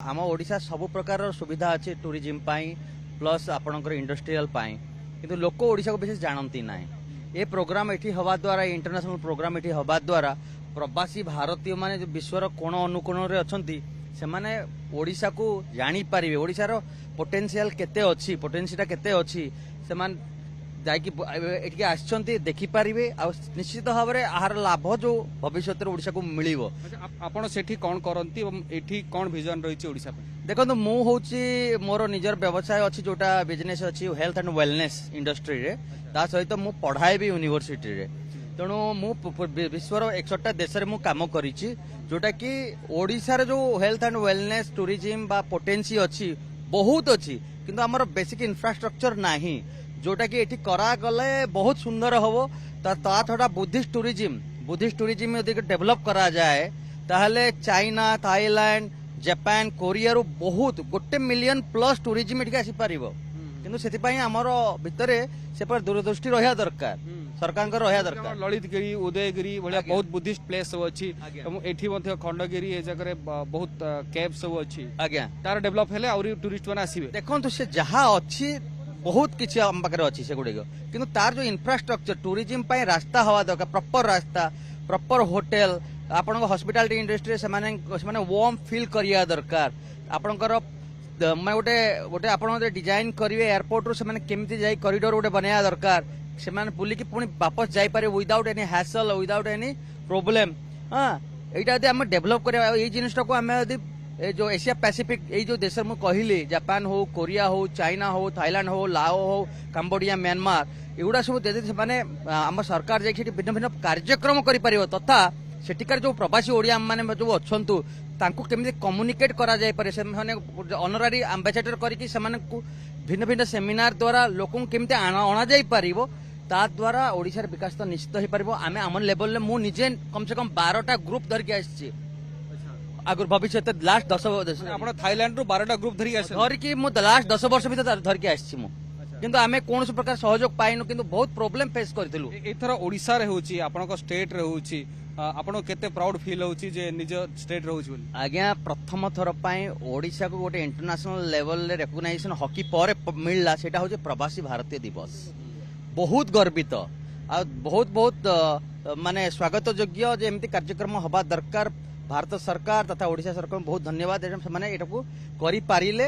आम ओडिशा सब प्रकार सुविधा अच्छे टूरिज्म प्लस आपणकर इंडस्ट्रियल किंतु लोक ओडिशा को विशेष जानती ना ये प्रोग्राम एठी हवा द्वारा इंटरनेशनल प्रोग्राम एठी हवा द्वारा प्रवासी भारतीय माने विश्वर कोण अनुकोण रे अछंती से माने ओडिशा को जानी पारिबे ओडिशार पोटेंशियल केते अछि पोटेंशियल केते अछि से मान जाइकी एठी आछंती देखि पारिबे आ निश्चित भाव रे आहार लाभ जो भविष्य रे ओडिशा को मिलिबो। आपण सेठी कोन करंती एठी कोन विजन रही छि ओडिशा पे? देखो मु होची मोर निजर व्यवसाय अछि जोटा बिजनेस अछि हेल्थ एंड वेलनेस इंडस्ट्री रे ता सहित मु पढ़ाई भी यूनिवर्सिटी रे तेणु मु विश्वर 61 देश रे मु काम करिछि जोटा कि ओडिशा रे जो हेल्थ एंड वेलनेस टूरिज्म बा पोटेंसी अछि बहुत अछि किंतु हमर बेसिक इंफ्रास्ट्रक्चर नाही जोटा कि एठी करा गले बहुत सुंदर हबो ता थोड़ा बुद्धिस्ट टूरिज्म यदि डेवलप करा जाए ताहले चाइना थाईलैंड जापान कोरिया रो बहुत 1 मिलियन प्लस टूरिज्म एठी आसी पारिबो किंतु सेति पई हमर भितरे से पर दूरदृष्टि रहिया दरकार सरकार को रहिया दरकार। ललितगिरी उदयगिरी भलिया बहुत बुद्धिस्ट प्लेस सब अछि एठी मध्ये खंडगिरी ए जगह रे बहुत केव सब अछि आज्ञा तार डेवलप हेले और टूरिस्ट माने आसीबे देखंतु से जहा अछि बहुत किछि हम पाखरे अछि से गुडे किंतु तार जो इंफ्रास्ट्रक्चर टूरिज्म पई रास्ता हवा दरकार प्रॉपर रास्ता प्रॉपर होटल आपण हॉस्पिटैलिटी इंडस्ट्री से माने वार्म फील करिया दरकार आपणकर मैं गोटे गोटे आपण डिजाइन करिवे एयरपोर्ट रो से माने केमिति जाई कॉरिडोर गोटे बनाया दरकार से माने बुली की पुणी वापस जाई पारे without any hassle without any problem. हां एटा यदि हम डेवलप करिया ए जिनिसटा को हम यदि जो एशिया पैसिफिक ये जो देश मु कहली जापान हो कोरिया हो चाइना हो थाईलैंड हो लाओ हो कंबोडिया म्यांमार एगुड़ा सब दे माने आम सरकार जाइए भिन्न भिन्न कार्यक्रम करिपारिबो तथा सेठिकार जो प्रवासी ओडिया माने जो अछंतु तांको केमिति कम्युनिकेट करा जाय पारे से माने ऑनररी एम्बेसडर करिकि से माने भिन्न भिन्न सेमिनार द्वारा लोकन केमिति आना जाय पारिबो ता द्वारा ओडिसा रे विकास तो निश्चित हो पारिबो। आमे हमन लेवल ले मु निजे कम से कम 12टा ग्रुप धर के आछि आगर भविष्य लास्ट 10 वर्ष आपण थाईलैंड रो 12टा ग्रुप धरि आसे धर की मु लास्ट 10 वर्ष भीतर धर के आछि मु किंतु आमे कोन प्रकार सहयोग पाइनु किंतु बहुत प्रॉब्लम फेस करथिलु। एथरा ओडिसा रे होची आपन को स्टेट रे होची आपण केते प्राउड फील होची जे निज स्टेट रे होची बोली? आज्ञा प्रथम थर पई ओडिसा को गोटे इंटरनेशनल लेवल रे रिकॉग्नाइजेशन हॉकी पर मिलला सेटा होची प्रवासी भारतीय दिवस बहुत गर्वित आ बहुत बहुत माने स्वागत योग्य जे एमती कार्यक्रम हबा दरकार भारत सरकार तथा ओडिशा सरकार बहुत धन्यवाद से माने एटा को करि पारिले।